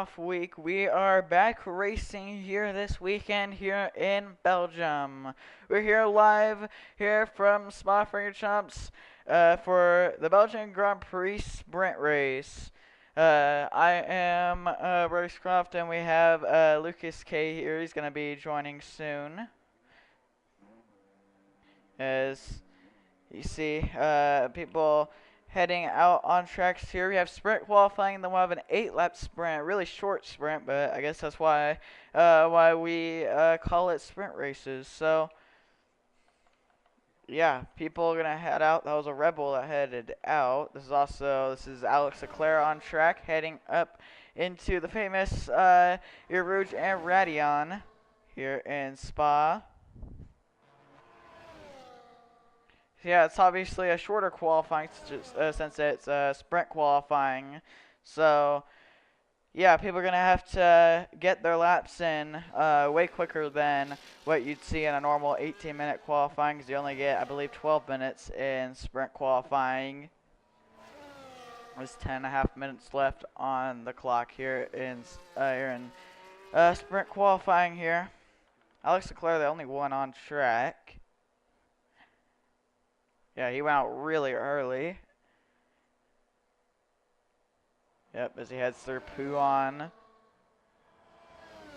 off week. We are back racing here this weekend here in Belgium. We're here live here from Spa-Francorchamps for the Belgian Grand Prix sprint race. I am Bryce Croft, and we have Lucas K here. He's going to be joining soon. As you see, people heading out on tracks here. We have sprint qualifying, then we'll have an 8-lap sprint, a really short sprint, but I guess that's why we call it sprint races. So yeah, people are gonna head out. That was a Rebel that headed out. This is Alex Leclerc on track, heading up into the famous Rouge and Radion here in Spa. Yeah, it's obviously a shorter qualifying since it's sprint qualifying. So, yeah, people are going to have to get their laps in way quicker than what you'd see in a normal 18-minute qualifying, because you only get, I believe, 12 minutes in sprint qualifying. There's 10.5 minutes left on the clock here in sprint qualifying here. Alex Leclerc, the only one on track. Yeah, he went out really early. Yep, as he heads through Puan.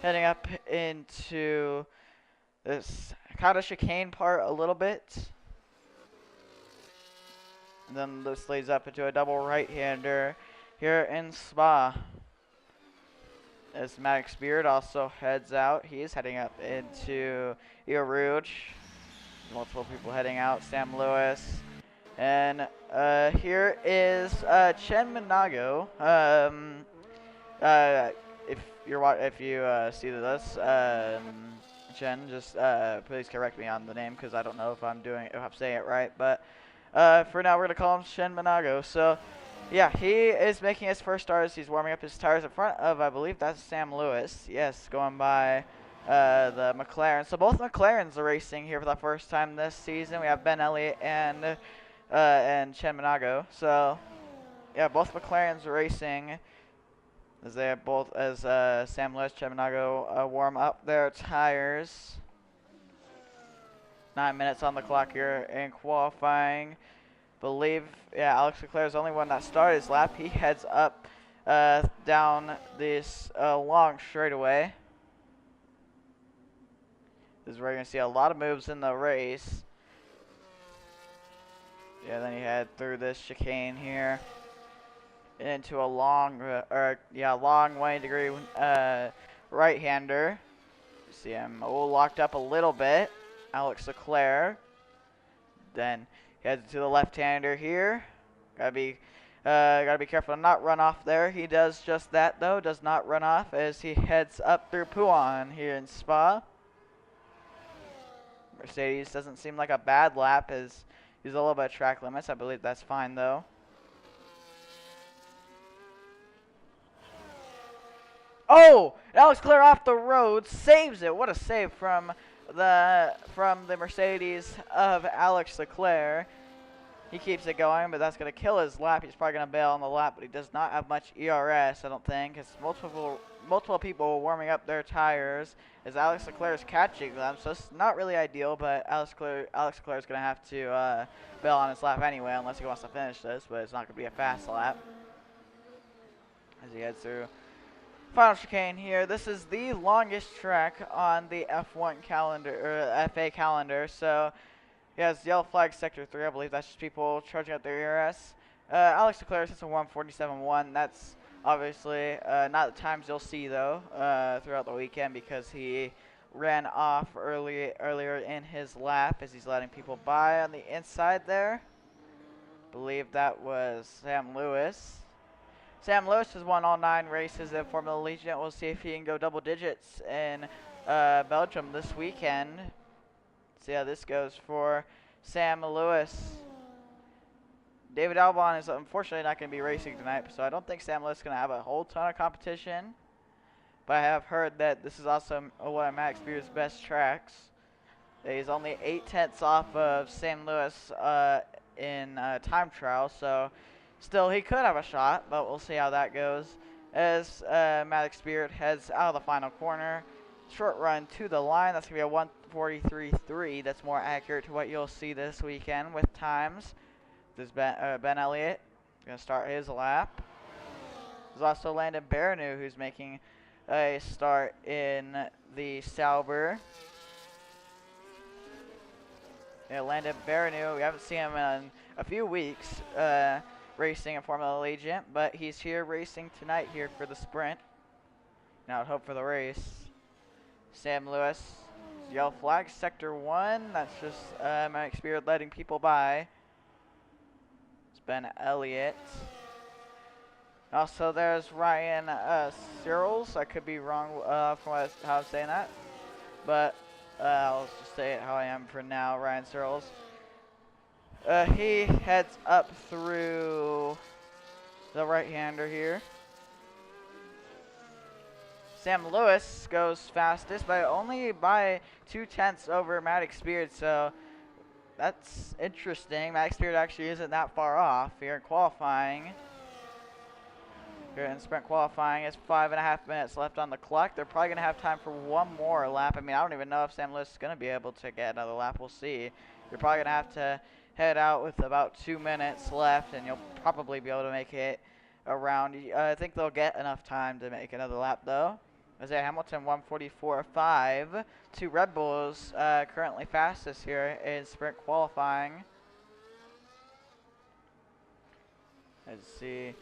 Heading up into this kind of chicane part a little bit. And then this leads up into a double right-hander here in Spa. As Maddox Beard also heads out. He is heading up into Rouge. Multiple people heading out. Sam Lewis. And here is Chen Minago. If you see this, Chen, just please correct me on the name because I don't know if I'm saying it right. But for now, we're gonna call him Chen Minago. So yeah, he is making his first start as he's warming up his tires in front of, I believe that's Sam Lewis. Yes, going by the McLaren. So both McLarens are racing here for the first time this season. We have Ben Elliott and Chen Minago. So yeah, both McLarens are racing as they have both Sam Lewis, Chen Minago warm up their tires. 9 minutes on the clock here in qualifying. Alex Leclerc is the only one that started his lap. He heads up down this long straightaway. This is where you're going to see a lot of moves in the race. Yeah, then you head through this chicane here into a long 180-degree right-hander. See him locked up a little bit. Alex Leclerc. Then he heads to the left-hander here. Gotta be careful to not run off there. He does just that though. Does not run off as he heads up through Puan here in Spa. Mercedes doesn't seem like a bad lap as he's a little bit of track limits. I believe that's fine though. Oh, Alex Leclerc off the road saves it. What a save from the Mercedes of Alex Leclerc. He keeps it going, but that's going to kill his lap. He's probably going to bail on the lap, but he does not have much ERS, I don't think, because multiple people warming up their tires as Alex Leclerc is catching them, so it's not really ideal, but Alex Leclerc is going to have to bail on his lap anyway, unless he wants to finish this, but it's not going to be a fast lap as he heads through final chicane here. This is the longest track on the F1 calendar, or FA calendar, so yeah, it's yellow flag sector 3, I believe that's just people charging up their ERS. Alex Leclerc sits a 1:47.1. That's obviously not the times you'll see though throughout the weekend because he ran off earlier in his lap as he's letting people by on the inside there. Believe that was Sam Lewis. Sam Lewis has won all 9 races in Formula Allegiant. We'll see if he can go double digits in Belgium this weekend. See how this goes for Sam Lewis. David Albon is unfortunately not going to be racing tonight, so I don't think Sam Lewis is going to have a whole ton of competition. But I have heard that this is also one of Max Beard's best tracks. He's only 8/10 off of Sam Lewis in time trial, so still he could have a shot, but we'll see how that goes. as Maddox Spirit heads out of the final corner. Short run to the line. That's going to be a 1:43.3. That's more accurate to what you'll see this weekend with times. This is Ben Elliott going to start his lap. There's also Landon Berreneau, who's making a start in the Sauber. Yeah, Landon Berreneau, we haven't seen him in a few weeks racing in Formula Allegiant, but he's here racing tonight here for the sprint. Now I'd hope for the race. Sam Lewis, yellow flag, sector 1. That's just my experience letting people by. It's Ben Elliott. Also, there's Ryan Searles. I could be wrong from how I'm saying that, but I'll just say it how I am for now. Ryan Searles. He heads up through the right-hander here. Sam Lewis goes fastest, but only by 2/10 over Maddox Beard, so that's interesting. Maddox Beard actually isn't that far off here in qualifying. Here in sprint qualifying, it's 5.5 minutes left on the clock. They're probably going to have time for one more lap. I mean, I don't even know if Sam Lewis is going to be able to get another lap. We'll see. You're probably going to have to head out with about 2 minutes left, and you'll probably be able to make it around. I think they'll get enough time to make another lap, though. Isaiah Hamilton, 1:44.5. 2 Red Bulls currently fastest here in sprint qualifying. Let's see.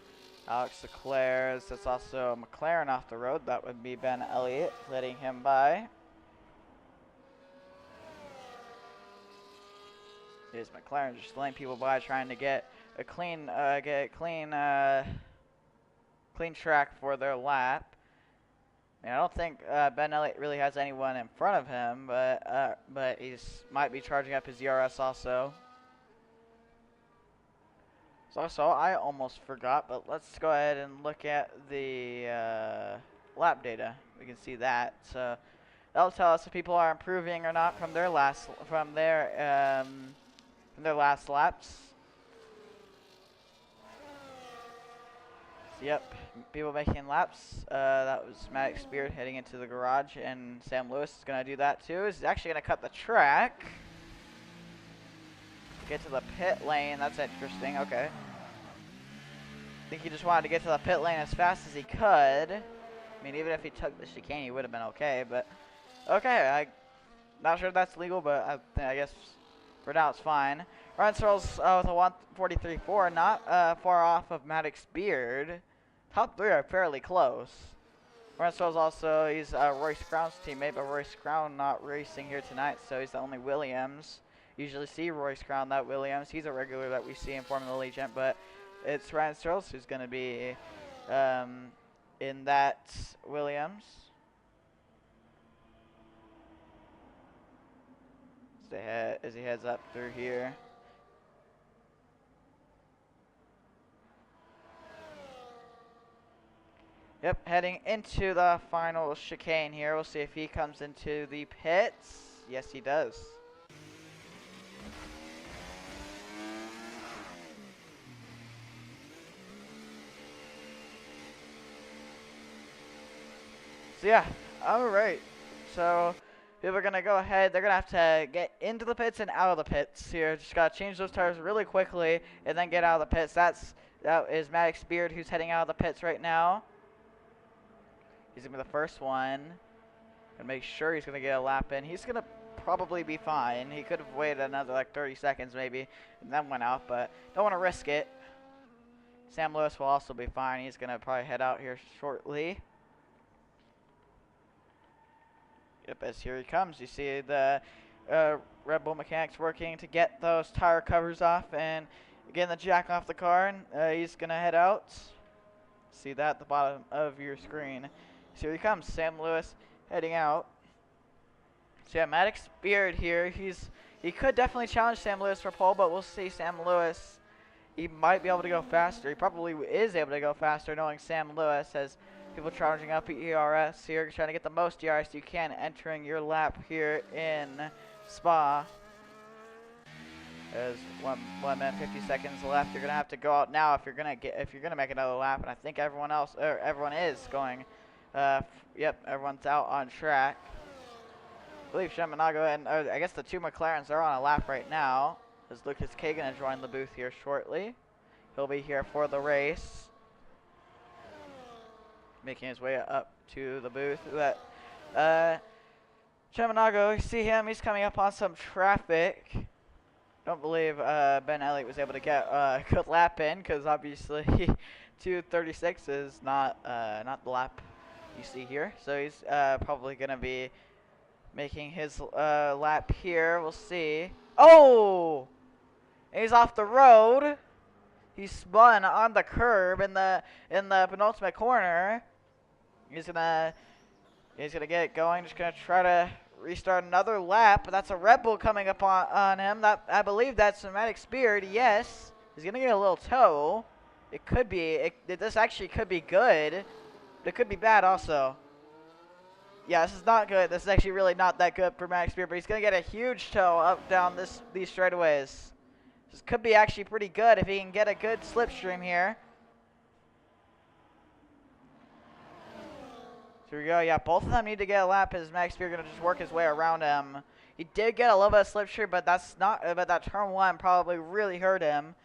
Alex Leclerc, that's also McLaren off the road. That would be Ben Elliott letting him by. Here's McLaren just letting people by, trying to get a clean, clean track for their lap. I don't think Ben Elliott really has anyone in front of him, but he's might be charging up his ERS also. So I almost forgot, but let's go ahead and look at the lap data. We can see that. So that'll tell us if people are improving or not from their last laps. So, yep, people making laps. That was Maddox Beard heading into the garage, and Sam Lewis is going to do that too. He's actually going to cut the track. Get to the pit lane. That's interesting. Okay. I think he just wanted to get to the pit lane as fast as he could. I mean, even if he took the chicane, he would have been okay. But okay, I'm not sure if that's legal, but I guess for now it's fine. Ryan Searles with a 1:43.4, not far off of Maddox Beard. Top 3 are fairly close. Ryan Searles also, he's Royce Crown's teammate, but Royce Crown not racing here tonight, so he's the only Williams. Usually see Royce Crown, that Williams. He's a regular that we see in Formula Allegiant, but it's Ryan Searles who's going to be in that Williams. As he heads up through here. Yep, heading into the final chicane here. We'll see if he comes into the pits. Yes, he does. So yeah, alright. So people are going to go ahead. They're going to have to get into the pits and out of the pits here. Just got to change those tires really quickly and then get out of the pits. That is Maddox Beard who's heading out of the pits right now. He's going to be the first one. And make sure he's going to get a lap in. He's going to probably be fine. He could have waited another like 30 seconds maybe and then went out, but don't want to risk it. Sam Lewis will also be fine. He's going to probably head out here shortly. Yep, as here he comes. You see the Red Bull mechanics working to get those tire covers off and getting the jack off the car. And he's going to head out. See that at the bottom of your screen. So here he comes, Sam Lewis heading out. So yeah, Maddox Beard here. He could definitely challenge Sam Lewis for pole, but we'll see. Sam Lewis, he might be able to go faster. He probably is able to go faster, knowing Sam Lewis has people charging up ERS here, trying to get the most ERS you can entering your lap here in Spa. There's 1 minute 50 seconds left. You're gonna have to go out now if you're gonna make another lap. And I think everyone is going. Yep, everyone's out on track. I believe Shimanago and I guess the two McLarens are on a lap right now. Is Lucas K gonna join the booth here shortly? He'll be here for the race, making his way up to the booth. Shimanago, you see him? He's coming up on some traffic. Don't believe Ben Elliott was able to get a good lap in, because obviously 2:36 is not the lap you see here. So he's probably gonna be making his lap here. We'll see. Oh, he's off the road. He spun on the curb in the penultimate corner. He's gonna get it going. Just gonna try to restart another lap. That's a Red Bull coming up on him. I believe that's Matic Speared. Yes, he's gonna get a little tow. It could be. This actually could be good. It could be bad also. Yeah, this is not good. This is actually really not that good for Matic Speared, but he's gonna get a huge tow up down these straightaways. This could be actually pretty good if he can get a good slipstream here. So here we go. Yeah, both of them need to get a lap as Max Spear gonna just work his way around him. He did get a little bit of slipstream, but that turn one probably really hurt him.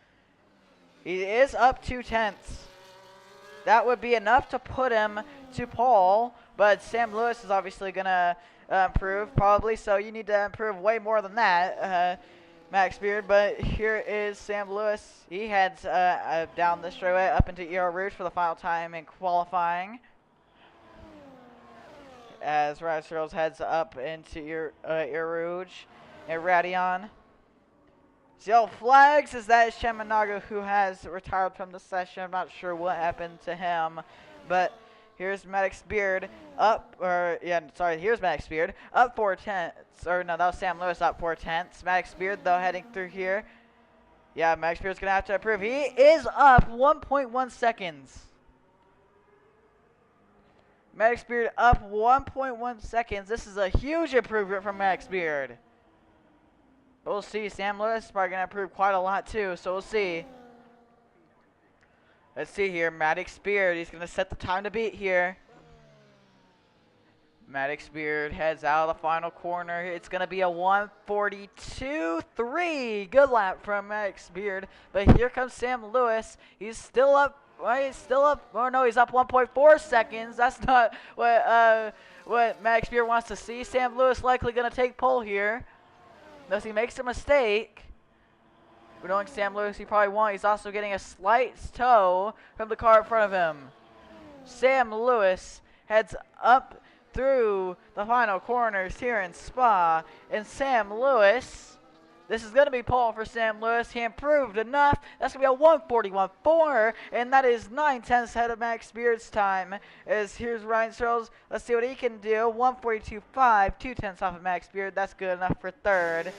He is up 2/10. That would be enough to put him to pole, but Sam Lewis is obviously gonna improve probably. So you need to improve way more than that, Max Beard. But here is Sam Lewis. He heads down the straightaway up into Eau Rouge for the final time in qualifying, as Ryan Searles heads up into Eau Rouge and Radion. Yellow flags, as that is Shimanago, who has retired from the session. I'm not sure what happened to him, but here's Maddox Beard here's Maddox Beard up 4/10. Or no, that was Sam Lewis up 4/10. Maddox Beard though heading through here. Yeah, Maddox Beard's gonna have to improve. He is up 1.1 seconds. Maddox Beard up 1.1 seconds. This is a huge improvement from Maddox Beard. But we'll see. Sam Lewis is probably going to improve quite a lot too, so we'll see. Let's see here. Maddox Beard, he's going to set the time to beat here. Maddox Beard heads out of the final corner. It's going to be a 1:42.3. Good lap from Maddox Beard. But here comes Sam Lewis. He's still up. Oh no, he's up 1.4 seconds. That's not what Maddox Beard wants to see. Sam Lewis likely going to take pole here, unless he makes a mistake. But knowing Sam Lewis, he probably won't. He's also getting a slight tow from the car in front of him. Sam Lewis heads up through the final corners here in Spa. And Sam Lewis, this is going to be pole for Sam Lewis. He improved enough. That's going to be a 1:41.4. And that is 9/10 ahead of Max Beard's time. As here's Ryan Searles. Let's see what he can do. 1:42.5. 2/10 off of Max Beard. That's good enough for third.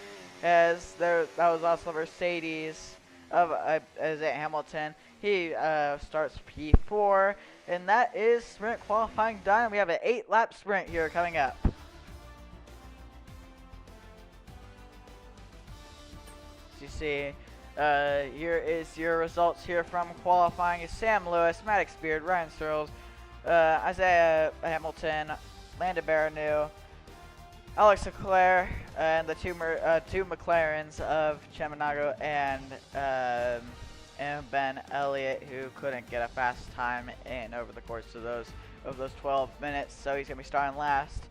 As that was also Mercedes of Hamilton. He starts P4. And that is sprint qualifying done. We have an 8-lap sprint here coming up. You see, here is your results here from qualifying. Is Sam Lewis, Maddox Beard, Ryan Searles, Isaiah Hamilton, Landon Barreneau, Alex Leclerc, and the two McLarens of Shimanago and Ben Elliott, who couldn't get a fast time in over the course of those 12 minutes. So he's gonna be starting last.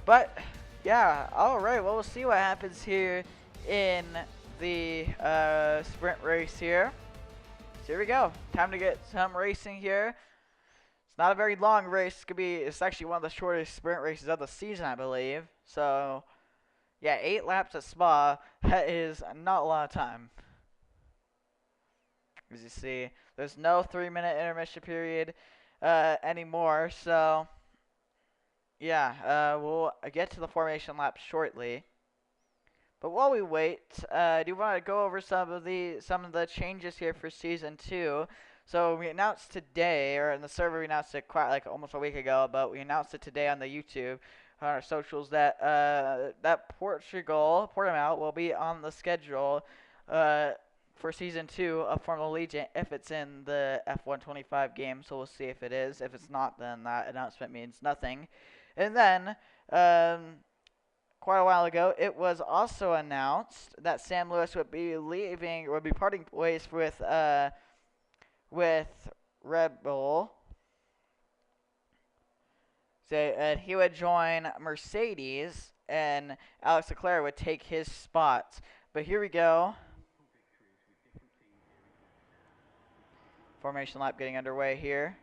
But yeah, all right. Well, we'll see what happens here in the sprint race here. So here we go. Time to get some racing here. It's not a very long race. It's actually one of the shortest sprint races of the season, I believe. So yeah, 8 laps at Spa. That is not a lot of time. As you see, there's no 3-minute intermission period anymore. So yeah, we'll get to the formation lap shortly. But while we wait, I do want to go over some of the changes here for season 2. So we announced today, or in the server we announced it quite like almost a week ago, but we announced it today on the YouTube, on our socials, that Portimao will be on the schedule for season 2 of Formula Allegiant if it's in the F125 game. So we'll see if it is. If it's not, then that announcement means nothing. And then, quite a while ago, it was also announced that Sam Lewis would be parting ways with Red Bull. So, and he would join Mercedes, and Alex Leclerc would take his spot. But here we go. Formation lap getting underway here.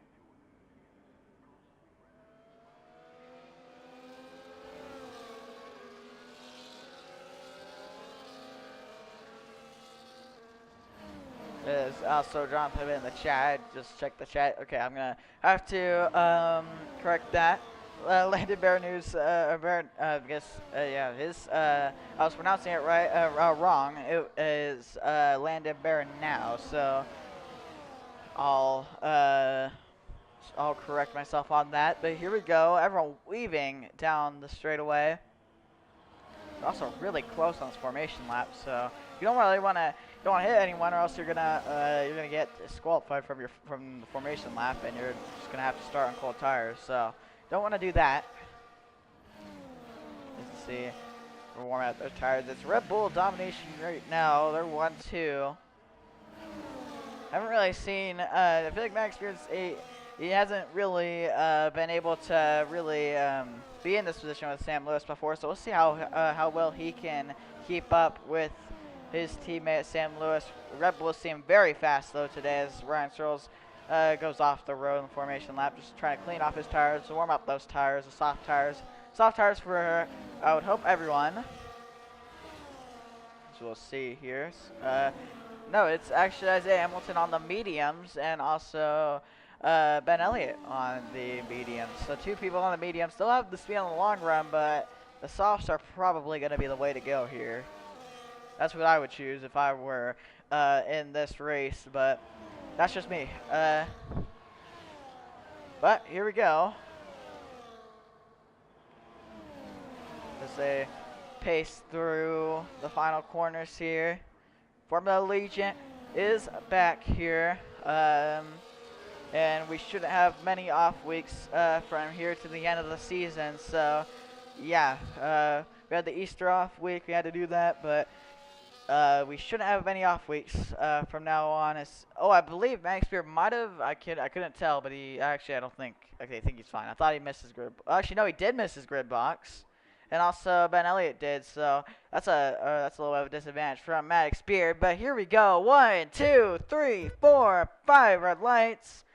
There's also Jonathan in the chat. Just check the chat. Okay, I'm gonna have to correct that. Landon Bear News. I guess yeah, I was pronouncing it wrong. It is Landon Bear now. So I'll correct myself on that. But here we go. Everyone weaving down the straightaway. They're also really close on this formation lap, so you don't really want to hit anyone, or else you're gonna get disqualified from the formation lap, and you're just gonna have to start on cold tires. So don't want to do that. Let's see. We're warming out those tires. It's Red Bull domination right now. They're 1-2. Haven't really seen. I feel like Max Spears, he hasn't really been able to really be in this position with Sam Lewis before. So we'll see how well he can keep up with his teammate Sam Lewis. Red Bull seem very fast though today as Ryan Searles goes off the road in the formation lap, just trying to clean off his tires, to warm up those tires, the soft tires. Soft tires for, I would hope, everyone. So we'll see here. No, it's actually Isaiah Hamilton on the mediums, and also Ben Elliott on the mediums. So 2 people on the mediums. Still have the speed on the long run, but the softs are probably going to be the way to go here. That's what I would choose if I were in this race, but that's just me. But here we go. As they pace through the final corners here. Formula Allegiant is back here. And we shouldn't have many off weeks from here to the end of the season. So, yeah, we had the Easter off week. We had to do that, but we shouldn't have any off weeks from now on. I believe Max Spear might have. I couldn't tell, but he actually, I don't think. Okay, I think he's fine. I thought he missed his grid. Actually, no, he did miss his grid box, and also Ben Elliott did. So that's a little bit of a disadvantage from Max Spear. But here we go. 1, 2, 3, 4, 5 red lights.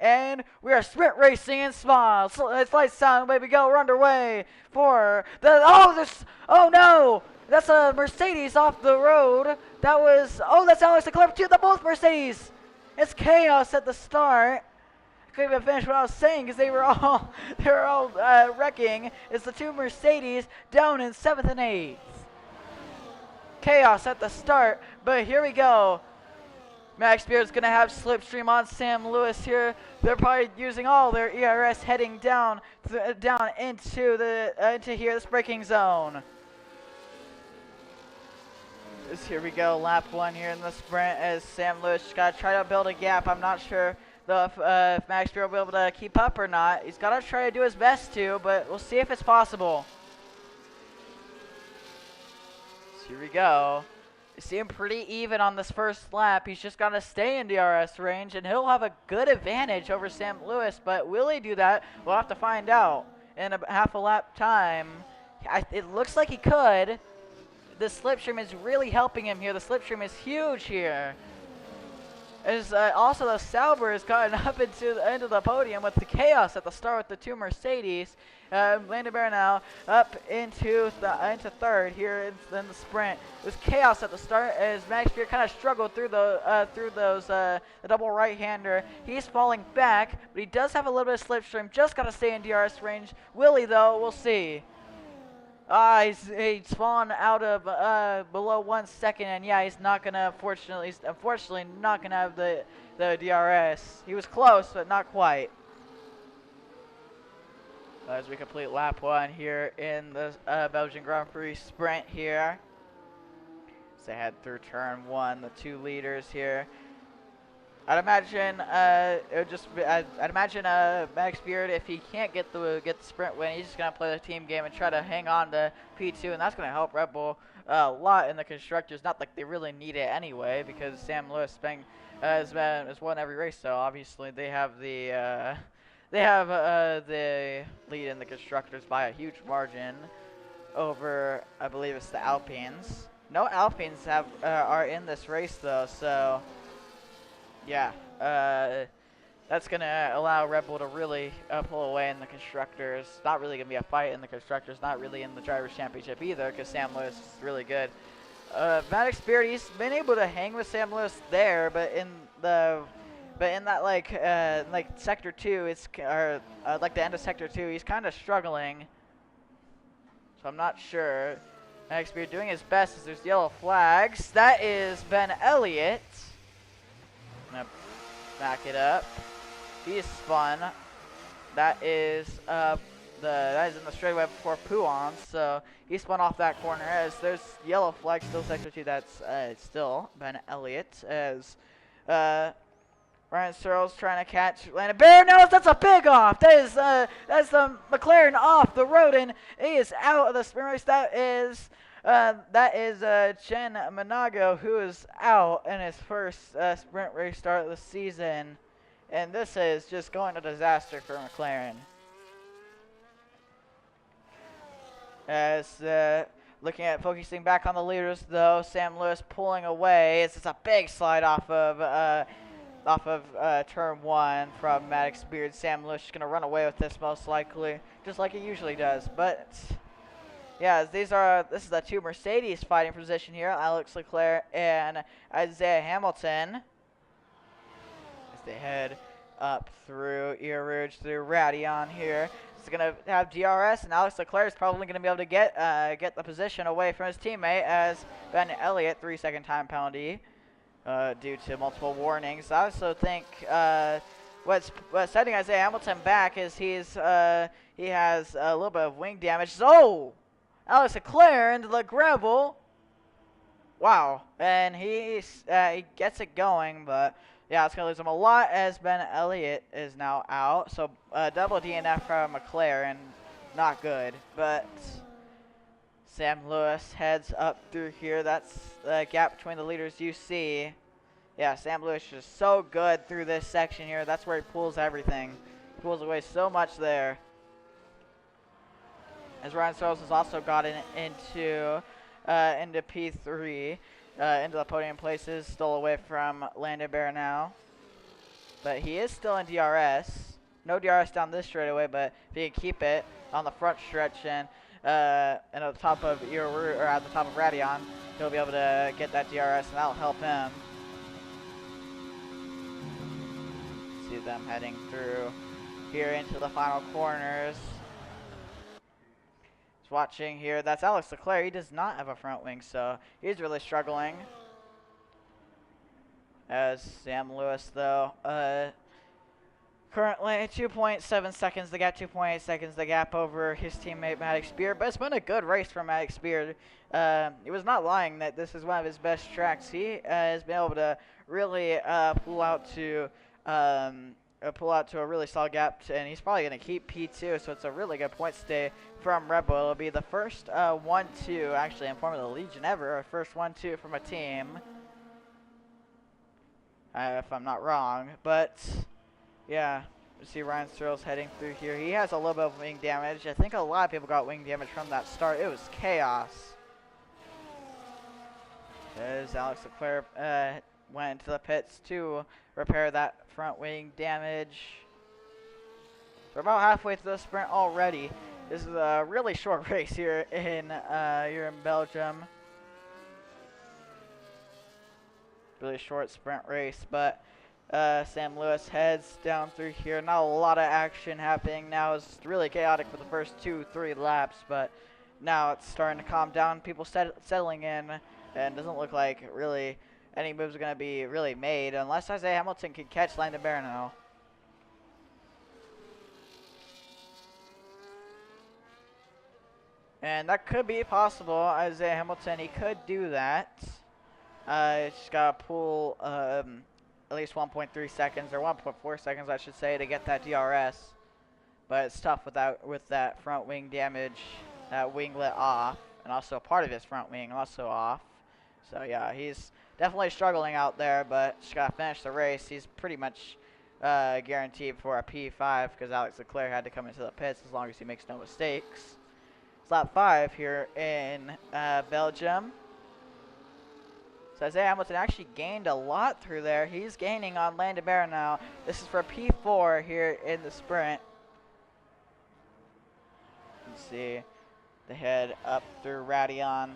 And we are sprint racing in Spa. So it's lights down, away we go. We're underway for the. Oh no! That's a Mercedes off the road. That's Alex Leclerc too. They're both Mercedes. It's chaos at the start. I couldn't even finish what I was saying because they were all wrecking. It's the 2 Mercedes down in 7th and 8th. Chaos at the start, but here we go. Max Spears going to have slipstream on Sam Lewis here. They're probably using all their ERS heading down into this braking zone. Here we go, lap 1 here in the sprint as Sam Lewis got to try to build a gap. I'm not sure though if Max Spear will be able to keep up or not. He's got to try to do his best to, but we'll see if it's possible. So here we go. You see him pretty even on this first lap. He's just got to stay in DRS range, and he'll have a good advantage over Sam Lewis. But will he do that? We'll have to find out in a half a lap time. It looks like he could. The slipstream is really helping him here. The slipstream is huge here. Also, the Sauber has gotten up into the podium with the chaos at the start with the 2 Mercedes. Landon Bear now up into third here in the sprint. It was chaos at the start as Max Spear kind of struggled through the double right-hander. He's falling back, but he does have a little bit of slipstream. Just got to stay in DRS range. Will he though? We'll see. He's fallen out of below 1 second, and yeah, he's unfortunately not gonna have the DRS. He was close, but not quite. As we complete lap 1 here in the Belgian Grand Prix sprint here. as they head through turn 1, the 2 leaders here. I'd imagine it would just be, I'd imagine Max Beard, if he can't get the sprint win, he's just gonna play the team game and try to hang on to P2, and that's gonna help Red Bull a lot in the constructors. Not like they really need it anyway, because Sam Lewis has won every race, so obviously they have the lead in the constructors by a huge margin over, I believe it's the Alpines. No Alpines are in this race though, so. Yeah, that's going to allow Red Bull to really pull away in the Constructors. Not really going to be a fight in the Constructors, not really in the Drivers' Championship either, because Sam Lewis is really good. Maddox Beard, he's been able to hang with Sam Lewis there, but in that like Sector 2, it's like the end of Sector 2, he's kind of struggling. So I'm not sure. Maddox Beard doing his best as there's yellow flags. That is Ben Elliott. Gonna back it up. He's spun. That is in the straightaway before Puon, so he spun off that corner as there's yellow flag still sector 2. That's still Ben Elliott as Ryan Searles trying to catch Landon Bear. No, that's a big off. That's the McLaren off the road, and he is out of the sprint race. That is Chen Manago, who is out in his first sprint race start of the season. And this is just going to disaster for McLaren. As focusing back on the leaders, though, Sam Lewis pulling away. It's just a big slide off of turn 1 from Maddox Beard. Sam Lewis is going to run away with this most likely, just like he usually does. But yeah, this is the 2 Mercedes fighting position here, Alex Leclerc and Isaiah Hamilton. As they head up through Eau Rouge, through Radion here. It's going to have DRS, and Alex Leclerc is probably going to be able to get the position away from his teammate as Ben Elliott, 3-second time penalty due to multiple warnings. I also think what's setting Isaiah Hamilton back is he has a little bit of wing damage. So Alex Leclerc into the gravel. Wow. And he gets it going, but yeah, it's going to lose him a lot as Ben Elliott is now out. So double DNF from McLaren. Not good. But Sam Lewis heads up through here. That's the gap between the leaders you see. Yeah, Sam Lewis is so good through this section here. That's where he pulls everything. He pulls away so much there. As Ryan Searles has also gotten into P3, into the podium places, still away from Landon Bear now. But he is still in DRS. No DRS down this straightaway, but if he can keep it on the front stretch and at the top of at the top of Radion, he'll be able to get that DRS, and that'll help him. See them heading through here into the final corners. Watching here, that's Alex Leclerc. He does not have a front wing, so he's really struggling. As Sam Lewis, though, currently 2.7 seconds the gap, 2.8 seconds the gap over his teammate Maddox Beard. But it's been a good race for Maddox Beard. He was not lying that this is one of his best tracks. He has been able to really pull out to a really solid gap, and he's probably going to keep P2, so it's a really good point stay from Red Bull. It'll be the first 1-2, actually, in Formula Legion ever, our first 1-2 from a team, if I'm not wrong. But, yeah, you see Ryan Searles heading through here. He has a little bit of wing damage. I think a lot of people got wing damage from that start. It was chaos. As Alex Leclerc went into the pits to repair that front wing damage. We're about halfway through the sprint already. This is a really short race here in Belgium. Really short sprint race, but Sam Lewis heads down through here. Not a lot of action happening now. It's really chaotic for the first 2-3 laps, but now it's starting to calm down. People settling in, and doesn't look like really any moves are going to be really made unless Isaiah Hamilton can catch Landon Bear now. And that could be possible. Isaiah Hamilton, he could do that. Just gotta pull at least 1.3 seconds or 1.4 seconds, I should say, to get that DRS. But it's tough with that front wing damage, that winglet off, and also part of his front wing also off. So yeah, he's definitely struggling out there, but just gotta finish the race. He's pretty much guaranteed for a P5 because Alex Leclerc had to come into the pits as long as he makes no mistakes. It's lap 5 here in Belgium. So Isaiah Hamilton actually gained a lot through there. He's gaining on Landebert now. This is for P4 here in the sprint. You can see they head up through Radion.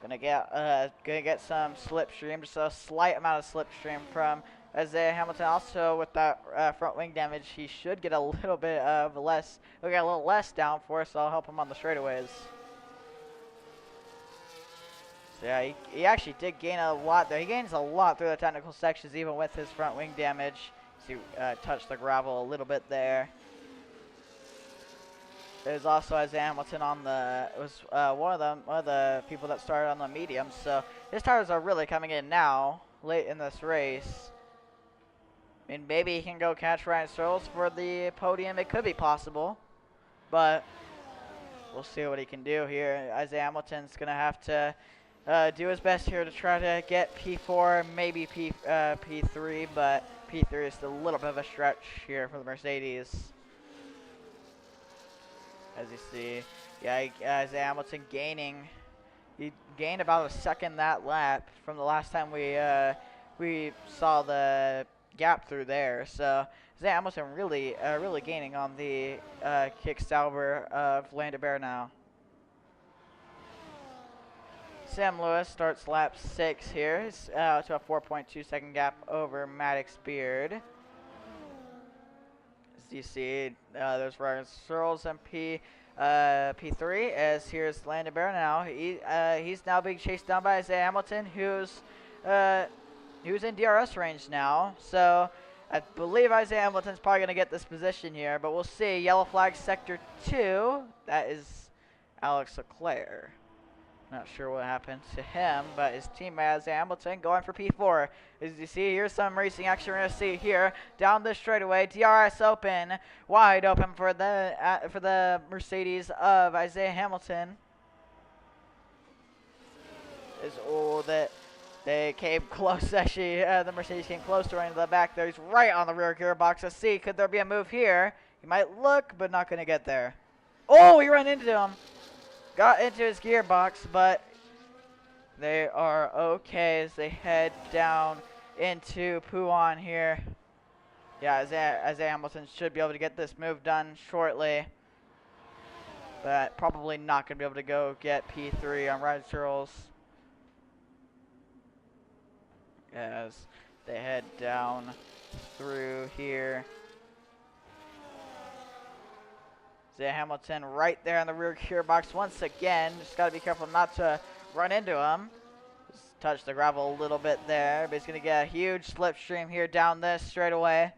Gonna get some slipstream, just a slight amount of slipstream from Isaiah Hamilton. Also with that front wing damage, he should get a little bit of less. He'll get a little less downforce, so I'll help him on the straightaways. So yeah, he actually did gain a lot there. He gains a lot through the technical sections, even with his front wing damage. So he touched the gravel a little bit there. There's also Isaiah Hamilton on the. It was one of the people that started on the medium. So his tires are really coming in now, late in this race. I mean, maybe he can go catch Ryan Searles for the podium. It could be possible, but we'll see what he can do here. Isaiah Hamilton's gonna have to do his best here to try to get P4, maybe P3, but P3 is a little bit of a stretch here for the Mercedes. As you see, yeah, Isaiah Hamilton gaining. He gained about a second that lap from the last time we saw the gap through there. So Isaiah Hamilton really gaining on the kick salver of Landebert now. Sam Lewis starts lap 6 here. He's to a 4.2 second gap over Maddox Beard. As you see, there's Ryan Searles and P3. As here's Landebert now. He's now being chased down by Isaiah Hamilton, who's in DRS range now. So I believe Isaiah Hamilton's probably going to get this position here, but we'll see. Yellow flag sector 2. That is Alex Leclerc. Not sure what happened to him, but his teammate Isaiah Hamilton going for P4. As you see, here's some racing action we're going to see here. Down the straightaway, DRS open, wide open for the Mercedes of Isaiah Hamilton. They came close, actually. The Mercedes came close to running to the back there. He's right on the rear gearbox. Let's see, could there be a move here? He might look, but not going to get there. Oh, he ran into him. Got into his gearbox, but they are okay as they head down into Pouan here. Yeah, Isaiah Hamilton should be able to get this move done shortly, but probably not going to be able to go get P3 on Ryan Searles as they head down through here. Isaiah Hamilton right there on the rear gearbox once again. Just got to be careful not to run into him. Just touch the gravel a little bit there, but he's going to get a huge slipstream here down this straightaway.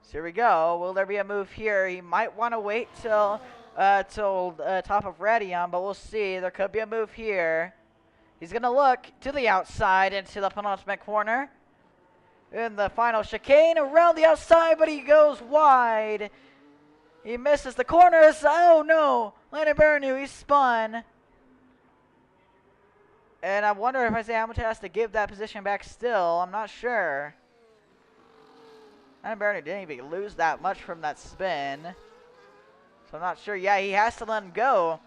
So here we go. Will there be a move here? He might want to wait till top of Radion, but we'll see. There could be a move here. He's going to look to the outside into the penultimate corner. In the final chicane around the outside, but he goes wide. He misses the corners. Oh no, Landebert knew he spun. And I wonder if Isaiah Hamilton has to give that position back still. I'm not sure. Landebert didn't even lose that much from that spin. So I'm not sure. Yeah, he has to let him go.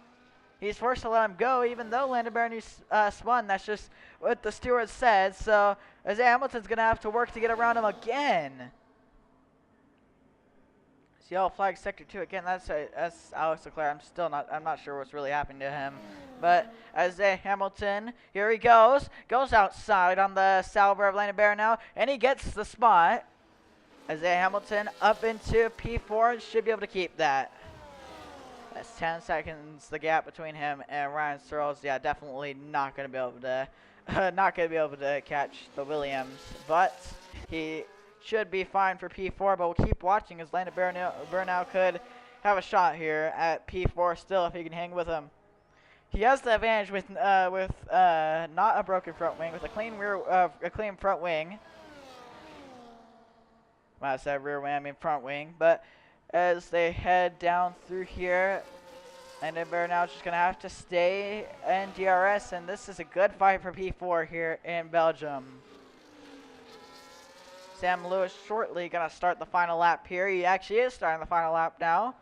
He's forced to let him go, even though Landebert spun. That's just what the steward said. So Isaiah Hamilton's going to have to work to get around him again. It's yellow flag sector 2 again. That's Alex Leclerc. I'm not sure what's really happening to him. But Isaiah Hamilton, here he goes. Goes outside on the salver of Landebert now, and he gets the spot. Isaiah Hamilton up into P4 and should be able to keep that. That's 10 seconds the gap between him and Ryan Searles. Yeah, definitely not going to be able to catch the Williams, but he should be fine for P4. But we'll keep watching as Landebert now could have a shot here at P4 still if he can hang with him. he has the advantage with not a broken front wing, with a clean front wing. I said rear wing, I mean front wing. But as they head down through here, Landon Bear now is just gonna have to stay in DRS, and this is a good fight for P4 here in Belgium. Sam Lewis shortly gonna start the final lap here. He actually is starting the final lap now,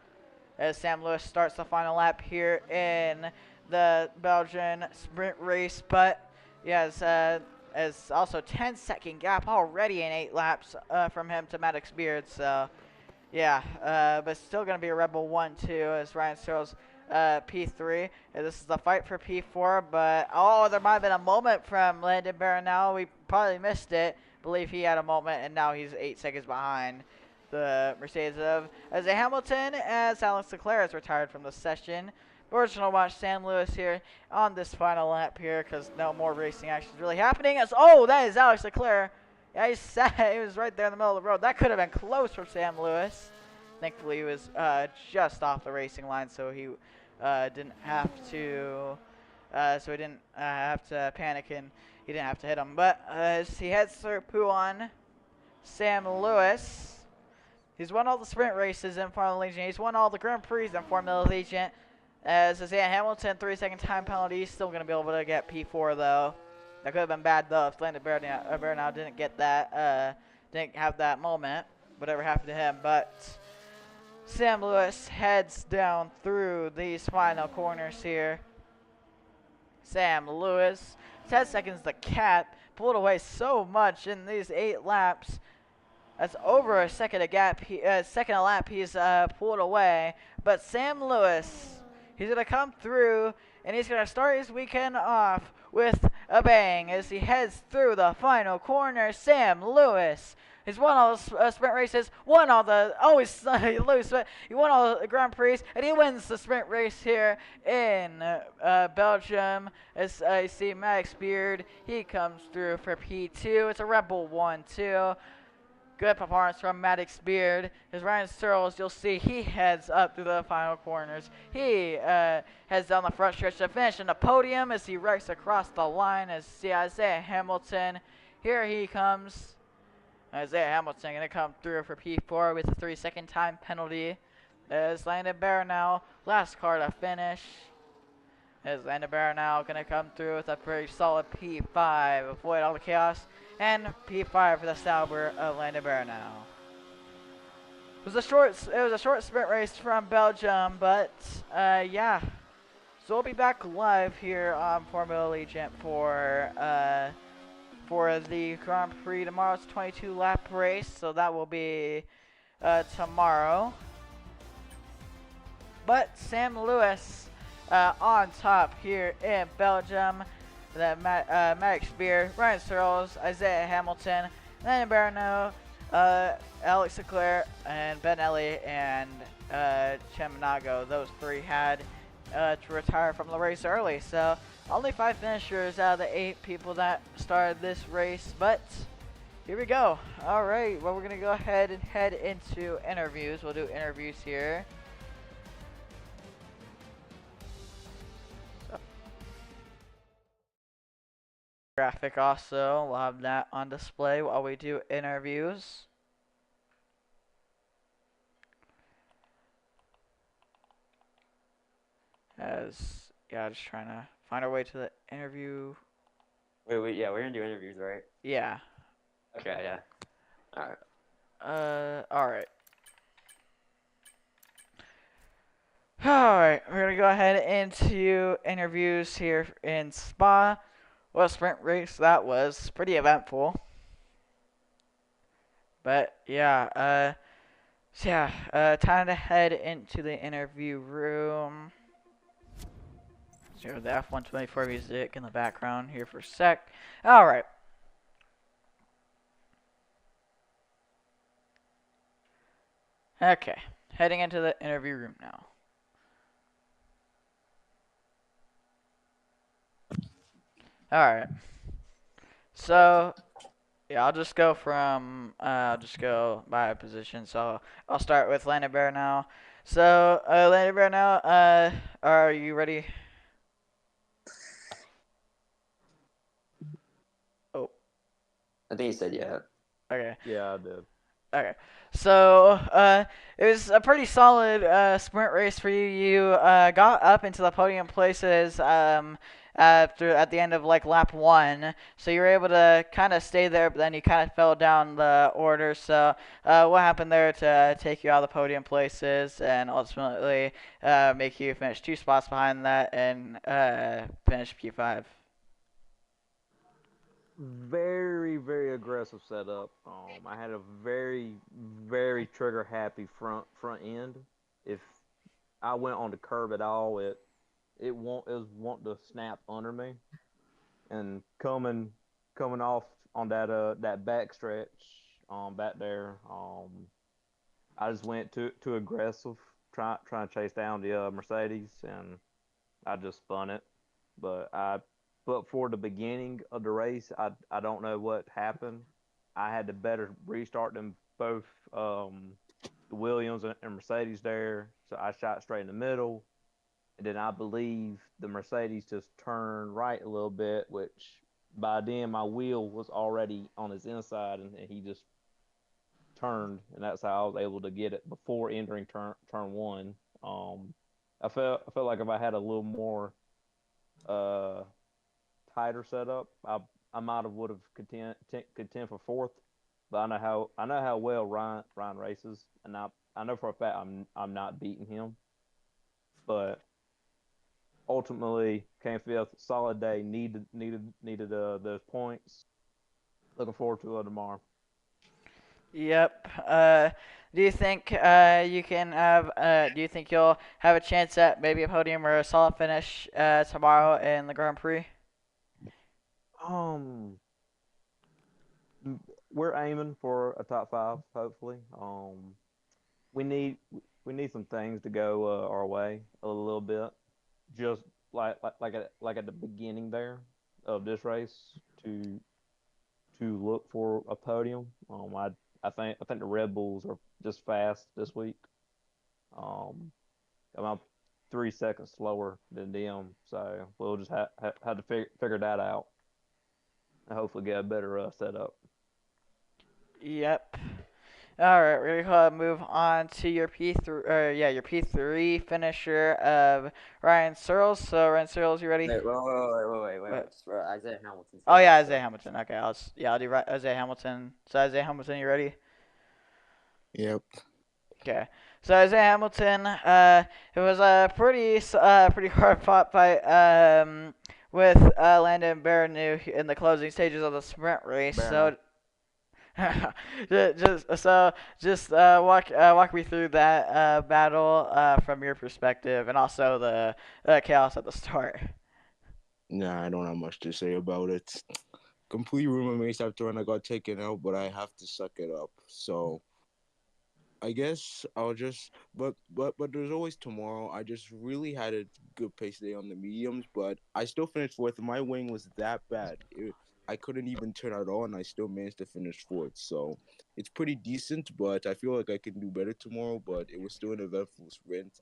as Sam Lewis starts the final lap here in the Belgian sprint race. But yeah, as also 10-second gap already in 8 laps from him to Maddox Beard. So yeah, but still gonna be a Rebel 1-2 as Ryan Searles P3. This is the fight for P4, but oh, there might have been a moment from Landon Baranel. We probably missed it. Believe he had a moment, and now he's 8 seconds behind the Mercedes of as a Hamilton, as Alex Leclerc has retired from the session. We're just gonna watch Sam Lewis here on this final lap here, because no more racing action is really happening. As oh, that is Alex Leclerc. Yeah, he was right there in the middle of the road. That could have been close for Sam Lewis. Thankfully, he was just off the racing line, so he didn't have to. He didn't have to panic, and he didn't have to hit him. But as he heads through Pouan, Sam Lewis, he's won all the sprint races in Formula Allegiant. He's won all the Grand Prix in Formula Allegiant. As Isaiah Hamilton, 3-second time penalty. He's still going to be able to get P4, though. That could have been bad, though, if Landon Baranel didn't get that, didn't have that moment, whatever happened to him. But Sam Lewis heads down through these final corners here. Sam Lewis, 10 seconds the cap, pulled away so much in these 8 laps. That's over a second a gap. Second a lap he's pulled away. But Sam Lewis, he's gonna come through, and he's gonna start his weekend off with a bang as he heads through the final corner. Sam Lewis. He's won all the sprint races, won all the, he won all the Grand Prix, and he wins the sprint race here in Belgium. As I see Max Beard, he comes through for P2. It's a Rebel 1-2. Good performance from Maddox Beard. As Ryan Searles, you'll see he heads up through the final corners. He heads down the front stretch to finish in the podium as he wrecks across the line. As see Isaiah Hamilton, here he comes. Isaiah Hamilton going to come through for P4 with a 3-second time penalty. As Landon Baranel, last car to finish. As Landon Baranel going to come through with a pretty solid P5, avoid all the chaos. And P5 for the Sauber of Landon Baranel. It was a short sprint race from Belgium, but yeah. So we'll be back live here on Formula Allegiant for the Grand Prix tomorrow. It's a 22 lap race, so that will be tomorrow. But Sam Lewis on top here in Belgium. Maddox Beard, Ryan Searles, Isaiah Hamilton, Landon Baranel, Alex Leclerc, and Ben Ellie and Cheminago. Those 3 had to retire from the race early. So only 5 finishers out of the 8 people that started this race. But here we go. All right. Well, we're going to go ahead and head into interviews. We'll do interviews here. Graphic also, we'll have that on display while we do interviews. Just trying to find our way to the interview. Wait, yeah, we're gonna do interviews, right? Yeah. Okay, yeah. Alright. Alright. Alright, we're gonna go ahead into interviews here in Spa. What a sprint race that was. Pretty eventful. But yeah, time to head into the interview room. So the F124 music in the background here for a sec. Alright. Okay, heading into the interview room now. Alright. So, yeah, I'll just go by position. So, I'll start with Landon Bear now. So, Landon Bear now, are you ready? I think he said yeah. Okay. Yeah, I did. Okay. So, it was a pretty solid sprint race for you. You got up into the podium places at the end of like lap one, so you were able to kind of stay there, but then you kind of fell down the order. So, what happened there to take you out of the podium places and ultimately make you finish 2 spots behind that and finish P5? Very, very aggressive setup. I had a very, very trigger happy front end. If I went on the curb at all, it was wanting to snap under me. And coming off on that back stretch back there, I just went too aggressive, trying to chase down the Mercedes, and I just spun it. But I but for the beginning of the race, I don't know what happened. I had to better restart them both, the Williams and Mercedes there. So I shot straight in the middle, and then I believe the Mercedes just turned right a little bit, which by then my wheel was already on his inside, and he just turned, and that's how I was able to get it before entering turn one. Um, I felt like if I had a little more uh tighter setup, I might have would have contend for fourth. But I know how well Ryan races, and I know for a fact I'm not beating him. But ultimately came fifth. Solid day. Needed those points. Looking forward to it tomorrow. Yep. Do you think you can have? Do you think you'll have a chance at maybe a podium or a solid finish tomorrow in the Grand Prix? Um, we're aiming for a top five, hopefully. We need we need some things to go our way a little bit. Just like at the beginning there of this race to look for a podium. I think the Red Bulls are just fast this week. Um, about 3 seconds slower than them, so we'll just have to figure that out and hopefully get a better setup. Yep. All right, we're gonna move on to your P3. Yeah, your P3 finisher of Ryan Searles. So Ryan Searles, you ready? Wait. Wait. For Isaiah Hamilton's Oh going yeah, also. Isaiah Hamilton. Okay, I'll do Isaiah Hamilton. So Isaiah Hamilton, you ready? Yep. Okay. So Isaiah Hamilton, it was a pretty hard fought fight with Landon Baronu in the closing stages of the sprint race. So Barano. walk me through that battle from your perspective, and also the chaos at the start. Nah, I don't have much to say about it. Complete rumor mace after when I got taken out, but I have to suck it up. So I guess I'll just but there's always tomorrow. I just really had a good pace day on the mediums, but I still finished fourth. My wing was that bad. I couldn't even turn it on. I still managed to finish fourth. So it's pretty decent, but I feel like I can do better tomorrow. But it was still an eventful sprint.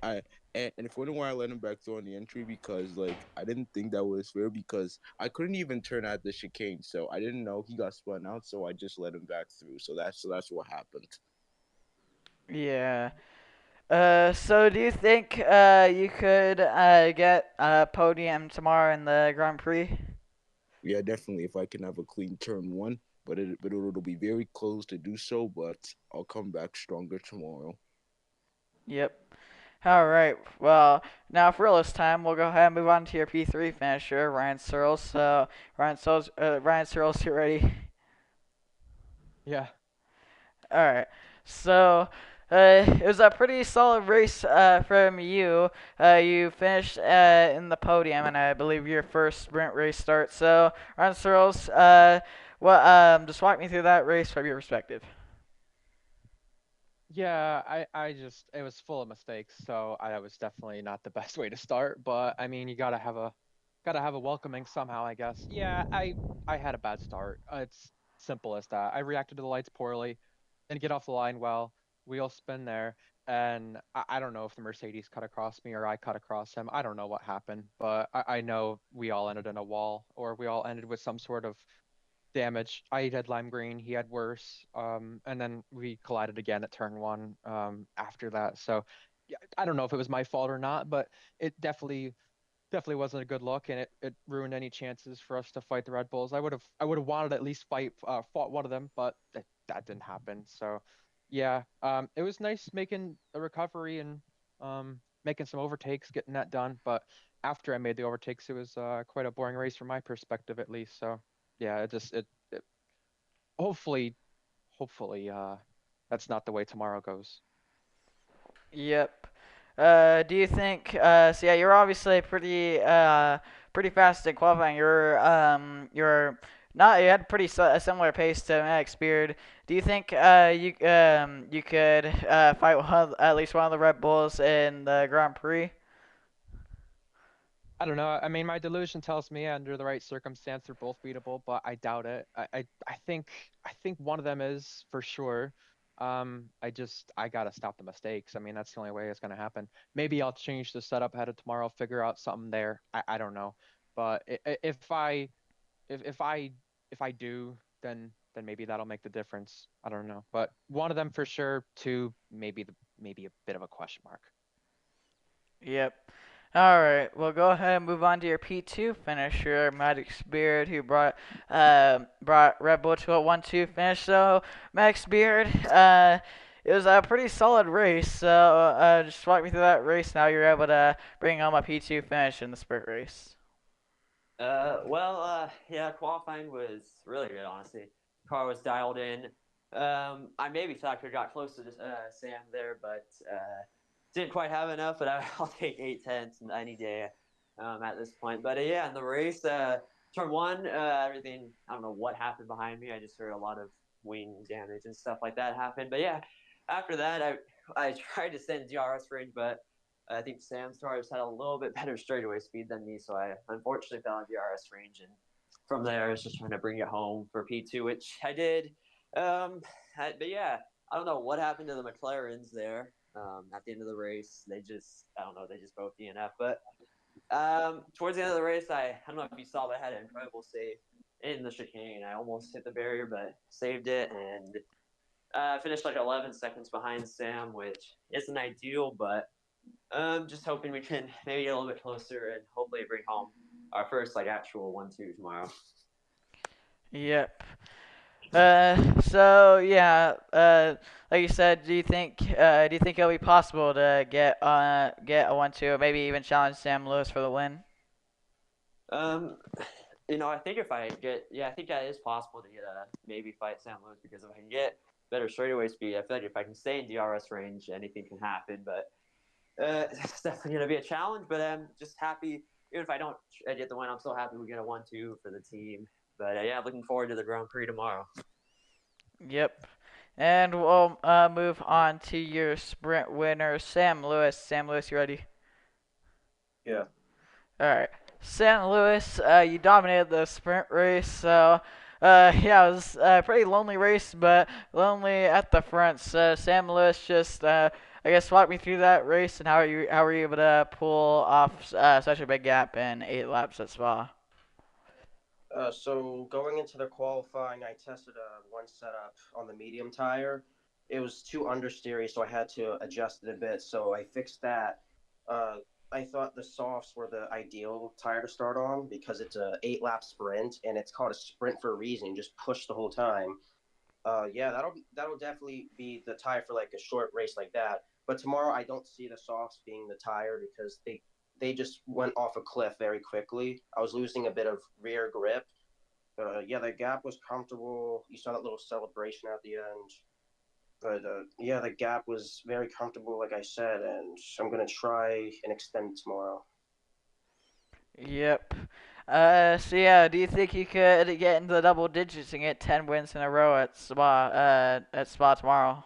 I and if wondering why I let him back through on the entry because like I didn't think that was fair because I couldn't even turn out the chicane, so I didn't know he got spun out, so I just let him back through. So that's what happened. Yeah. So do you think you could get a podium tomorrow in the Grand Prix? Yeah, definitely if I can have a clean turn one, but it'll be very close to do so. But I'll come back stronger tomorrow. Yep. All right. Well, now for real this time, we'll go ahead and move on to your P3 finisher, Ryan Searles. So, Ryan Searles, you ready? Yeah. All right. So, it was a pretty solid race from you. You finished in the podium, and I believe your first sprint race start. So, Ryan Searles, just walk me through that race from your perspective. Yeah, I just it was full of mistakes, so I was definitely not the best way to start. But I mean, you gotta have a welcoming somehow, I guess. Yeah, I had a bad start. It's simple as that. I reacted to the lights poorly, didn't get off the line well. Wheel spin there, and I don't know if the Mercedes cut across me or I cut across him. I don't know what happened, but I know we all ended in a wall, or we all ended with some sort of damage. I had lime green, he had worse. And then we collided again at turn one after that. So yeah, I don't know if it was my fault or not, but it definitely wasn't a good look, and it ruined any chances for us to fight the Red Bulls. I would have wanted to at least fought one of them, but that didn't happen. So yeah, it was nice making a recovery and making some overtakes, getting that done. But after I made the overtakes, it was quite a boring race from my perspective, at least. So yeah, it hopefully hopefully that's not the way tomorrow goes. Yep. Do you think? So yeah, you're obviously pretty fast in qualifying. You're not. You had pretty a similar pace to Max Beard. Do you think you could fight at least one of the Red Bulls in the Grand Prix? I don't know. I mean, my delusion tells me under the right circumstance they're both beatable, but I doubt it. I think one of them is for sure. I gotta stop the mistakes. I mean, that's the only way it's gonna happen. Maybe I'll change the setup ahead of tomorrow, figure out something there. I don't know, but if I if I do, then maybe that'll make the difference. I don't know, but one of them for sure. Two, maybe a bit of a question mark. Yep. All right. Well, go ahead and move on to your P2 finisher, Magic Beard, who brought Red Bull to a 1-2 finish. So, Max Beard, it was a pretty solid race. So, just walk me through that race. Now you're able to bring home a P2 finish in the sprint race. Yeah, qualifying was really good, honestly. Car was dialed in. I maybe thought I could have got close to Sam there, but didn't quite have enough. But I'll take 8/10 any day at this point. But yeah, in the race, turn one, everything. I don't know what happened behind me. I just heard a lot of wing damage and stuff like that happen. But yeah, after that, I tried to send DRS range, but I think Sam's cars had a little bit better straightaway speed than me, so I unfortunately fell in DRS range. And from there, I was just trying to bring it home for P2, which I did. But yeah, I don't know what happened to the McLarens there at the end of the race. I don't know, they just both DNF. But towards the end of the race, I don't know if you saw, but I had an incredible save in the chicane. I almost hit the barrier, but saved it and finished like 11 seconds behind Sam, which isn't ideal, but just hoping we can maybe get a little bit closer and hopefully bring home our first like actual 1-2 tomorrow. Yep. So yeah, like you said, do you think it'll be possible to get a 1-2, or maybe even challenge Sam Lewis for the win? Um, I think I think that is possible to get a maybe fight Sam Lewis because if I can get better straightaway speed, I feel like if I can stay in DRS range, anything can happen. But it's definitely gonna be a challenge. But I'm just happy, even if I don't get the win, I'm still happy we get a 1-2 for the team. But yeah, looking forward to the Grand Prix tomorrow. Yep. And we'll move on to your sprint winner, Sam Lewis. Sam Lewis, you ready? Yeah. All right. Sam Lewis, you dominated the sprint race, so yeah, it was a pretty lonely race, but lonely at the front. So Sam Lewis, just I guess walk me through that race and how were you able to pull off such a big gap in 8 laps at Spa? So going into the qualifying, I tested one setup on the medium tire. It was too understeery, so I had to adjust it a bit. So I fixed that. Uh, I thought the softs were the ideal tire to start on because it's a 8 lap sprint and it's called a sprint for a reason. Just push the whole time. Yeah, that'll definitely be the tire for like a short race like that. But tomorrow, I don't see the softs being the tire because they just went off a cliff very quickly. I was losing a bit of rear grip. Yeah, the gap was comfortable. You saw that little celebration at the end. But yeah, the gap was very comfortable, like I said, and I'm going to try and extend tomorrow. Yep. So yeah, do you think you could get into the double digits and get 10 wins in a row at Spa tomorrow?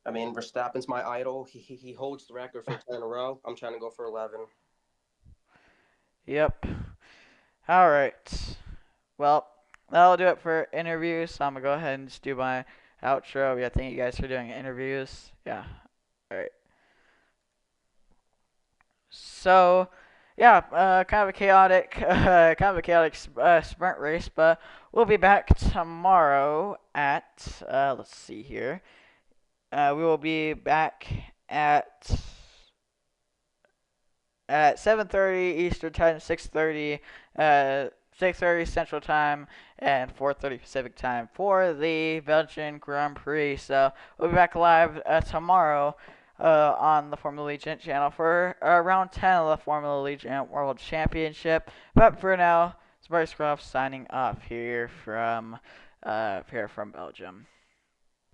I mean, Verstappen's my idol. He holds the record for 10 in a row. I'm trying to go for 11. Yep. All right. Well, that'll do it for interviews. So I'm gonna go ahead and just do my outro. Yeah, thank you guys for doing interviews. Yeah. All right. So, yeah, kind of a chaotic, sprint race, but we'll be back tomorrow at, let's see here. We will be back at 7:30 Eastern Time, 6:30 Central Time, and 4:30 Pacific Time for the Belgian Grand Prix. So we'll be back live tomorrow on the Formula Allegiant channel for round 10 of the Formula Allegiant World Championship. But for now, it's Bryce Croft signing off here from Belgium.